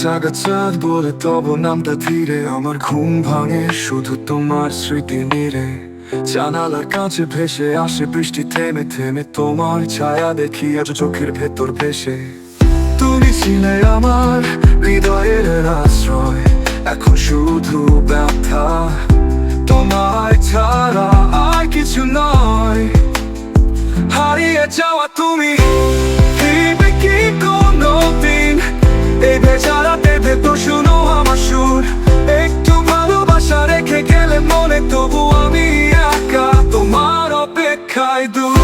জাগা চাঁদ বলে তব নামটা ধীরে আমার ঘুম ভাঙে শুধু তোমার স্মৃতি নিরে। জানালার কাছে ভেসে আসে বৃষ্টি থেমে থেমে, তোমার ছায়া দেখি আজ চোখের ভেতর ভেসে। তুমি ছিলে আমার হৃদয়ের আশ্রয়, এখন শুধু ব্যথা। তোমায় ছাড়া আর কিছু নয়। হারিয়ে যাওয়া তুমি ফিরবে কি কোনোদিন? এই বেচারাতে ভেতর শুনো আমার সুর। একটু ভালোবাসা রেখে গেলে মনে, তবু আমি একা তোমার অপেক্ষায় দূর।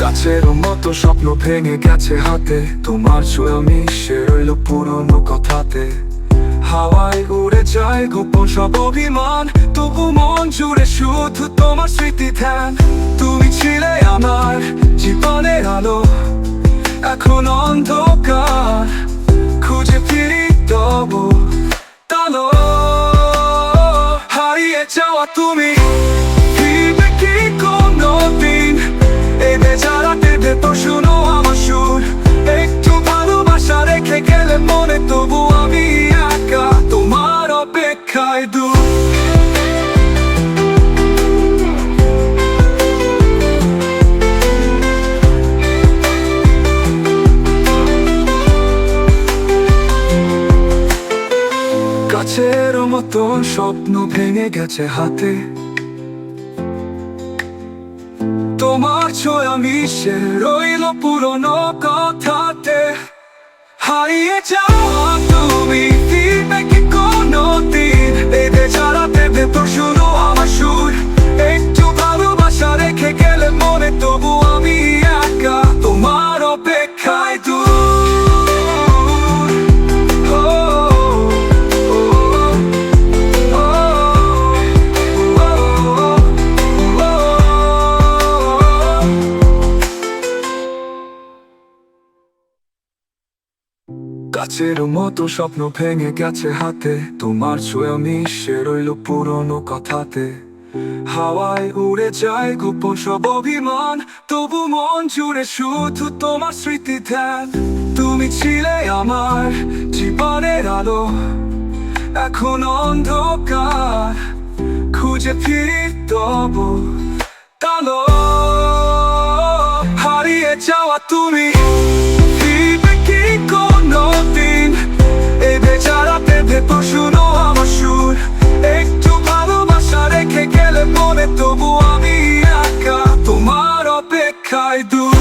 গাছের মতো স্বপ্ন ভেঙে গেছে হাতে, তোমার ছোঁয়া মিশে রইল পুরনো কথাতে। হাওয়ায় উড়ে যায় গোপন সব অভিমান, তবু মন জুড়ে শুধু তোমার স্মৃতি ধ্যান। তুমি ছিলে আমার জীবনের আলো, এখন অন্ধকার খুঁজে ফিরি তবু তালো। হারিয়ে যাওয়া তুমি ফিরবে কি কোনোদিন? এই বেচারাতে ভেতর শুনো আমার সুর। একটু ভালোবাসা রেখে গেলে মনে, তবু আমি একা তোমার অপেক্ষায় দূর। গাছের মতন স্বপ্ন ভেঙে গেছে হাতে, তোমার ছোঁয়া মিশে রইল পুরনো কথাতে। হারিয়ে যাওয়া তুমি ফিরবে কি কোনোদিন? এই বেচারাতে ভেতর শুনো আমার সুর। একটু ভালোবাসা রেখে গেলে মনে, তবু আমি একা তোমার অপেক্ষায় দূর। গাছের মতো স্বপ্ন ভেঙে গেছে হাতে, তোমার ছোঁয়া মিশে রইল পুরনো কথাতে। হাওয়ায় উড়ে যায় গোপন সব অভিমান, তবু মন জুড়ে শুধু তোমার স্মৃতি ধ্যান। তুমি ছিলে আমার জীবনের আলো, এখন অন্ধকার খুঁজে ফিরি তবু তালো। হারিয়ে যাওয়া তুমি ফিরবে কি কোনোদিন? এই বেচারাতে ভেতর শুনো আমার সুর। একটু ভালোবাসা রেখে গেলে মনে, তবু আমি একা তোমার অপেক্ষায় দূর।